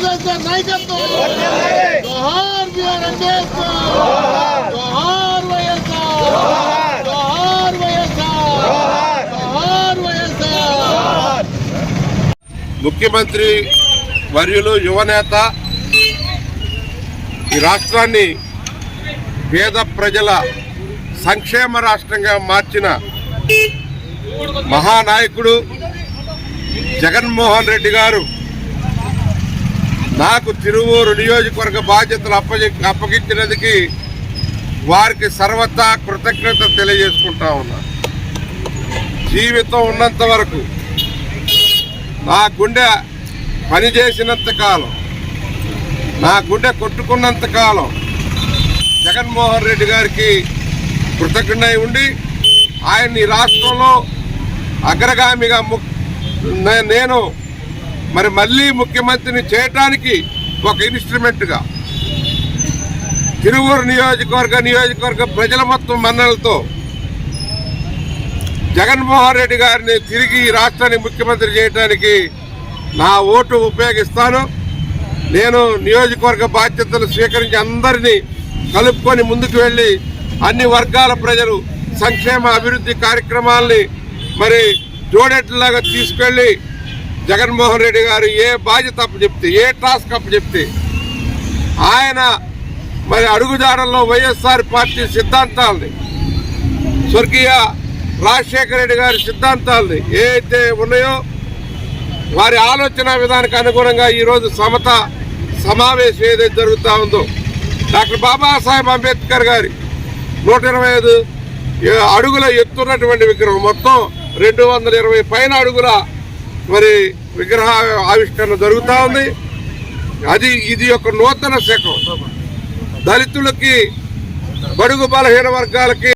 వైఎస్ఆర్ నాయకత్వం జోహార్ బిఆర్ అంబేద్కర్ జోహార్ వైఎస్ఆర్ జోహార్ వైఎస్ఆర్ జోహార్ వైఎస్ఆర్. ముఖ్యమంత్రి వర్యులు యువనేత ఈ రాష్ట్రాన్ని పేద ప్రజల సంక్షేమ రాష్ట్రంగా మార్చిన మహానాయకుడు జగన్మోహన్ రెడ్డి గారు నాకు తిరువూరు నియోజకవర్గ బాధ్యతలు అప్పగించినందుకు వారికి సర్వతా కృతజ్ఞత తెలియజేసుకుంటా ఉన్నా. జీవితం ఉన్నంత వరకు నా గుండె పనిచేసినంత కాలం, నా గుండె కొట్టుకున్నంత కాలం జగన్మోహన్ రెడ్డి గారికి కృతజ్ఞుడై ఉండి ఆయన్ని రాష్ట్రంలో అగ్రగామిగా నేను మళ్ళీ ముఖ్యమంత్రిని చేయటానికి ఒక ఇన్స్ట్రుమెంట్గా తిరువూరు నియోజకవర్గ ప్రజల మొత్తం మన్నలతో జగన్మోహన్ రెడ్డి గారిని తిరిగి రాష్ట్రాన్ని ముఖ్యమంత్రి చేయడానికి నా ఓటు ఉపయోగిస్తాను. నేను నియోజకవర్గ బాధ్యతలు స్వీకరించి అందరినీ కలుపుకొని ముందుకు వెళ్ళి అన్ని వర్గాల ప్రజలు సంక్షేమ అభివృద్ధి కార్యక్రమాల్ని జోడెట్లాగా తీసుకెళ్ళి జగన్మోహన్ రెడ్డి గారు ఏ బాధ్యత అప్పచెప్తే, ఏ టాస్క్ అప్పచెప్తే ఆయన అడుగుజాడల్లో వైఎస్ఆర్ పార్టీ సిద్ధాంతాలని, స్వర్గీయ రాజశేఖర రెడ్డి గారి సిద్ధాంతాలని ఏదైతే ఉన్నాయో వారి ఆలోచన విధానానికి అనుగుణంగా ఈరోజు సమత సమావేశం ఏదైతే జరుగుతూ ఉందో, డాక్టర్ బాబాసాహెబ్ అంబేద్కర్ గారి 125 అడుగుల ఎత్తున్నటువంటి విగ్రహం, మొత్తం 220 పైన అడుగుల విగ్రహ ఆవిష్కరణ జరుగుతూ ఉంది. ఇది ఒక నూతన శకం. దళితులకి, బడుగు బలహీన వర్గాలకి